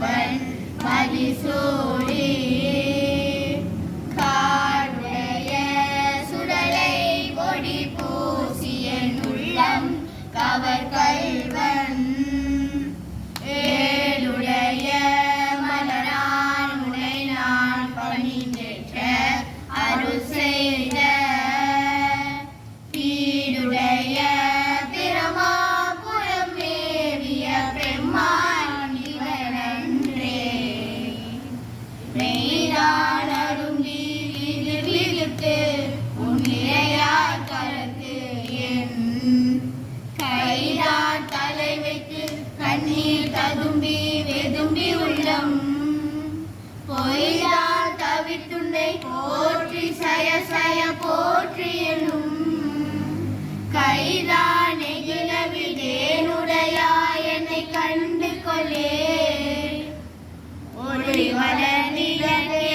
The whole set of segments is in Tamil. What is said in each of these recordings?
காக்குவன் மதிசூடி காடுடைய சுடலை பொடி பூசியன் உள்ளம் கவர் கல்வன் ஏழுடைய மலரான் உனை நான் பணிந்தேற்ற அருள் செய்த பீடுடைய பிரமாபுரம் மேவிய பெம்மான் இவனன்றே மெய்தான் அருந்தி விழித்து உன் இறையார் கரத்து என் கைதான் தலை வைத்து கண்ணீர் ததும்பி வெதும்பி உள்ளம் பொய்தான் தவித்துண்டை போற்றி சய சய போற்றி எனும் கைதான் நெகிழவிடேனுடையாய் என்னை கண்டு கொள்ளே ஒளி வளர்நிலனே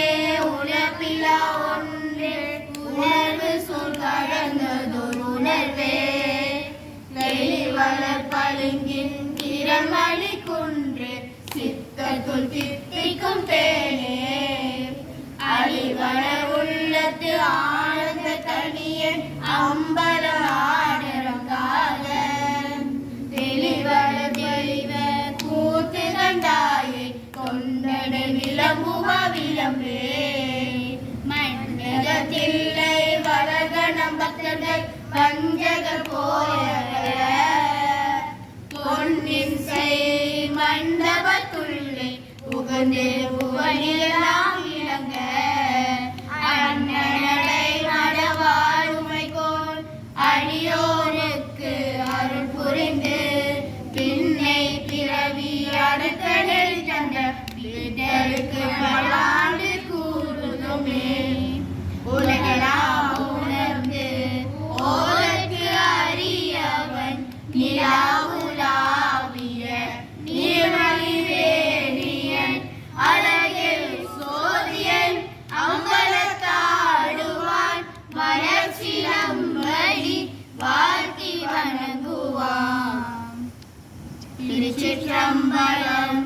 உலப்பிலா ஒன்று உணர்வு சொல் கலந்ததொரு உணர்வே வெளிவளர் பளிங்கின் திறமணி குன்று சித்தத்துள் தித்திக்கும் தேனே அழிவள உள்ளத்து ஆனந்த தனியன் அம்பலம் ஆடரங்காக தெளிவள தெளிவ கூத்து கண்டாயை கொண்டடை விளம்புவ விளம்பே மன்னகத்தில்லை வளர்கணம் பக்தர்கள் வஞ்சகர் போய பொன்னின் செய் மண்டபத்துள்ளே புகழ்ந்து புவனிலாம் இளங்க அண்ணனை நடவாருமை கோல் அடியோருக்கு அருள் புரிந்து பின்னை பிறவி அடுத்தலில் தந்த வீட்டருக்கு பலாண்டு கூறுதுமே உலகெல்லாம் உணர்ந்து ஓருக்கு அறியவன் நிலாவுலாவிய நீர்மலிவேணியன் அழகில் சோதியன் அம்பலத்தாடுவான் மலர்ச்சிலம்படி வாழ்த்தி வணங்குவான் திருச்சிற்றம்பலம்.